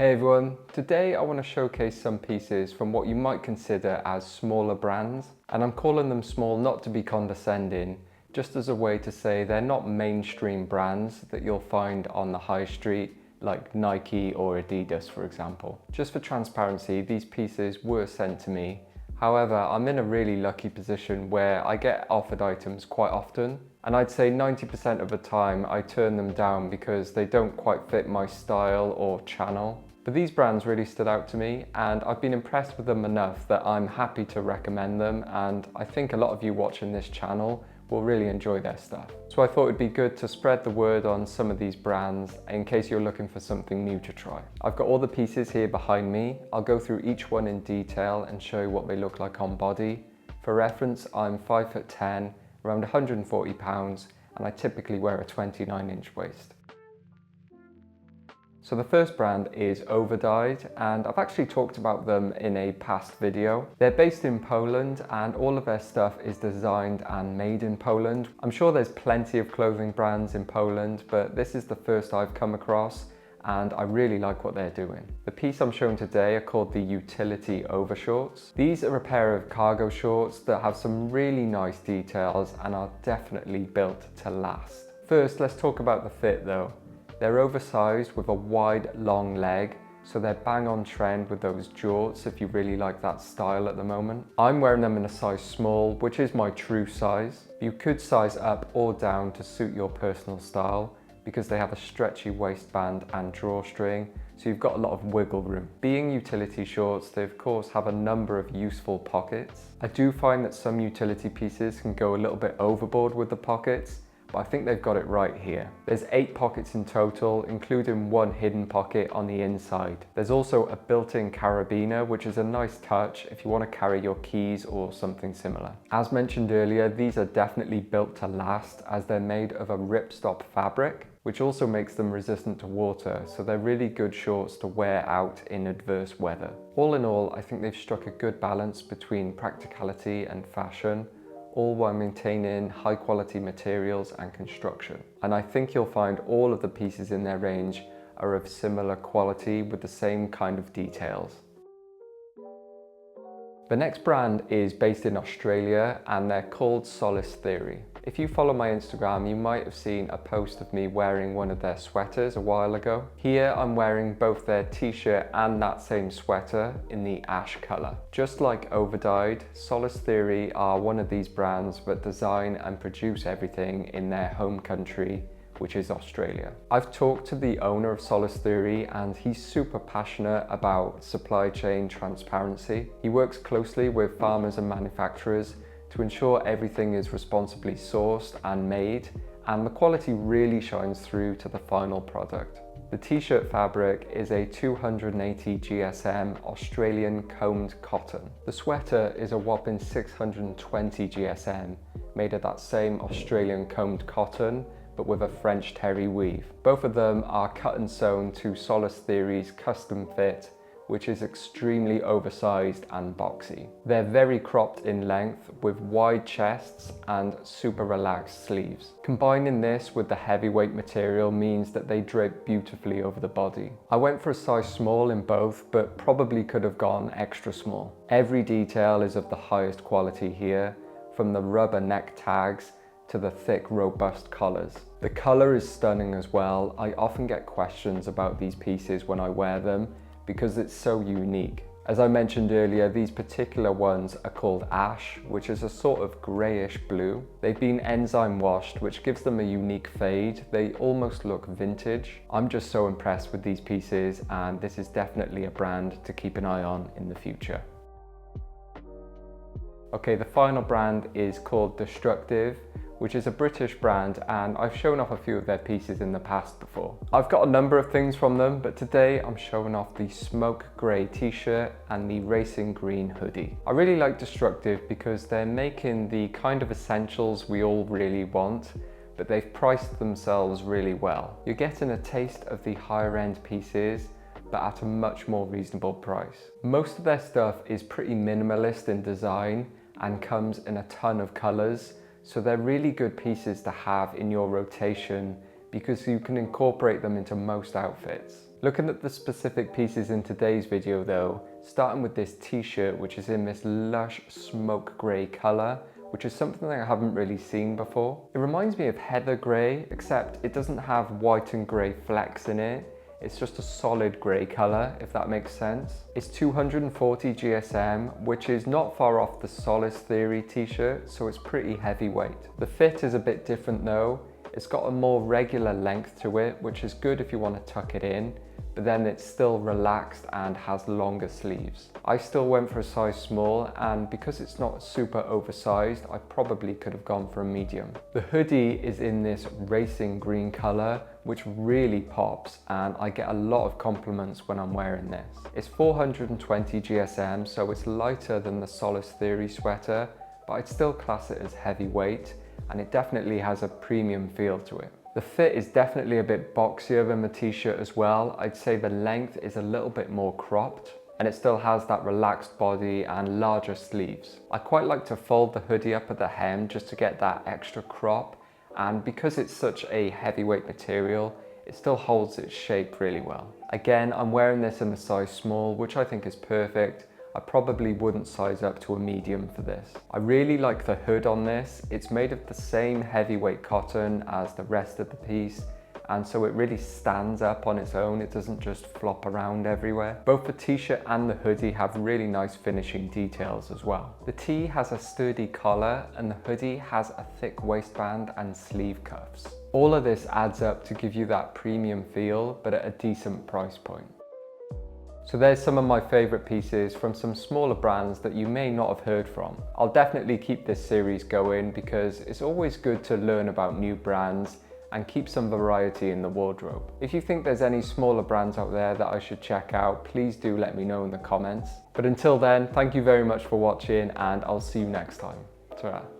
Hey everyone, today I want to showcase some pieces from what you might consider as smaller brands, and I'm calling them small not to be condescending, just as a way to say they're not mainstream brands that you'll find on the high street like Nike or Adidas, for example. Just for transparency, these pieces were sent to me. However, I'm in a really lucky position where I get offered items quite often, and I'd say 90% of the time I turn them down because they don't quite fit my style or channel. But these brands really stood out to me, and I've been impressed with them enough that I'm happy to recommend them, and I think a lot of you watching this channel will really enjoy their stuff. So I thought it'd be good to spread the word on some of these brands in case you're looking for something new to try. I've got all the pieces here behind me. I'll go through each one in detail and show you what they look like on body. For reference, I'm 5'10", around 140 pounds, and I typically wear a 29-inch waist. So the first brand is Overdyed, and I've actually talked about them in a past video. They're based in Poland and all of their stuff is designed and made in Poland. I'm sure there's plenty of clothing brands in Poland, but this is the first I've come across and I really like what they're doing. The piece I'm showing today are called the Utility Overshorts. These are a pair of cargo shorts that have some really nice details and are definitely built to last. First, let's talk about the fit though. They're oversized with a wide, long leg, so they're bang on trend with those jorts if you really like that style at the moment. I'm wearing them in a size small, which is my true size. You could size up or down to suit your personal style because they have a stretchy waistband and drawstring, so you've got a lot of wiggle room. Being utility shorts, they of course have a number of useful pockets. I do find that some utility pieces can go a little bit overboard with the pockets, but I think they've got it right here. There's 8 pockets in total, including one hidden pocket on the inside. There's also a built-in carabiner, which is a nice touch if you want to carry your keys or something similar. As mentioned earlier, these are definitely built to last as they're made of a ripstop fabric, which also makes them resistant to water, so they're really good shorts to wear out in adverse weather. All in all, I think they've struck a good balance between practicality and fashion, all while maintaining high quality materials and construction. And I think you'll find all of the pieces in their range are of similar quality with the same kind of details. The next brand is based in Australia and they're called Solace Theory. If you follow my Instagram, you might have seen a post of me wearing one of their sweaters a while ago. Here I'm wearing both their t-shirt and that same sweater in the ash colour. Just like Overdyed, Solace Theory are one of these brands that design and produce everything in their home country, which is Australia. I've talked to the owner of Solace Theory and he's super passionate about supply chain transparency. He works closely with farmers and manufacturers to ensure everything is responsibly sourced and made, and the quality really shines through to the final product. The t-shirt fabric is a 280 GSM Australian combed cotton. The sweater is a whopping 620 GSM, made of that same Australian combed cotton, but with a French terry weave. Both of them are cut and sewn to Solace Theory's custom fit, which is extremely oversized and boxy. They're very cropped in length with wide chests and super relaxed sleeves. Combining this with the heavyweight material means that they drape beautifully over the body. I went for a size small in both, but probably could have gone extra small. Every detail is of the highest quality here, from the rubber neck tags to the thick, robust collars. The color is stunning as well. I often get questions about these pieces when I wear them because it's so unique. As I mentioned earlier, these particular ones are called ash, which is a sort of grayish blue. They've been enzyme washed, which gives them a unique fade. They almost look vintage. I'm just so impressed with these pieces, and this is definitely a brand to keep an eye on in the future. Okay, the final brand is called Destructive, which is a British brand, and I've shown off a few of their pieces in the past before. I've got a number of things from them, but today I'm showing off the smoke grey t-shirt and the racing green hoodie. I really like Destructive because they're making the kind of essentials we all really want, but they've priced themselves really well. You're getting a taste of the higher end pieces, but at a much more reasonable price. Most of their stuff is pretty minimalist in design and comes in a ton of colors, so they're really good pieces to have in your rotation because you can incorporate them into most outfits. Looking at the specific pieces in today's video though, starting with this t-shirt which is in this lush smoke grey colour, which is something that I haven't really seen before. It reminds me of heather grey, except it doesn't have white and grey flecks in it. It's just a solid grey colour, if that makes sense. It's 240 GSM, which is not far off the Solace Theory t-shirt, so it's pretty heavyweight. The fit is a bit different though. It's got a more regular length to it, which is good if you want to tuck it in, but then it's still relaxed and has longer sleeves. I still went for a size small, and because it's not super oversized, I probably could have gone for a medium. The hoodie is in this racing green color, which really pops, and I get a lot of compliments when I'm wearing this. It's 420 GSM, so it's lighter than the Solace Theory sweater, but I'd still class it as heavyweight, and it definitely has a premium feel to it. The fit is definitely a bit boxier than the t-shirt as well. I'd say the length is a little bit more cropped, and it still has that relaxed body and larger sleeves. I quite like to fold the hoodie up at the hem just to get that extra crop, and because it's such a heavyweight material, it still holds its shape really well. Again, I'm wearing this in the size small, which I think is perfect. I probably wouldn't size up to a medium for this. I really like the hood on this. It's made of the same heavyweight cotton as the rest of the piece, and so it really stands up on its own. It doesn't just flop around everywhere. Both the t-shirt and the hoodie have really nice finishing details as well. The tee has a sturdy collar, and the hoodie has a thick waistband and sleeve cuffs. All of this adds up to give you that premium feel, but at a decent price point. So there's some of my favourite pieces from some smaller brands that you may not have heard from. I'll definitely keep this series going because it's always good to learn about new brands and keep some variety in the wardrobe. If you think there's any smaller brands out there that I should check out, please do let me know in the comments. But until then, thank you very much for watching, and I'll see you next time. Ta-ra.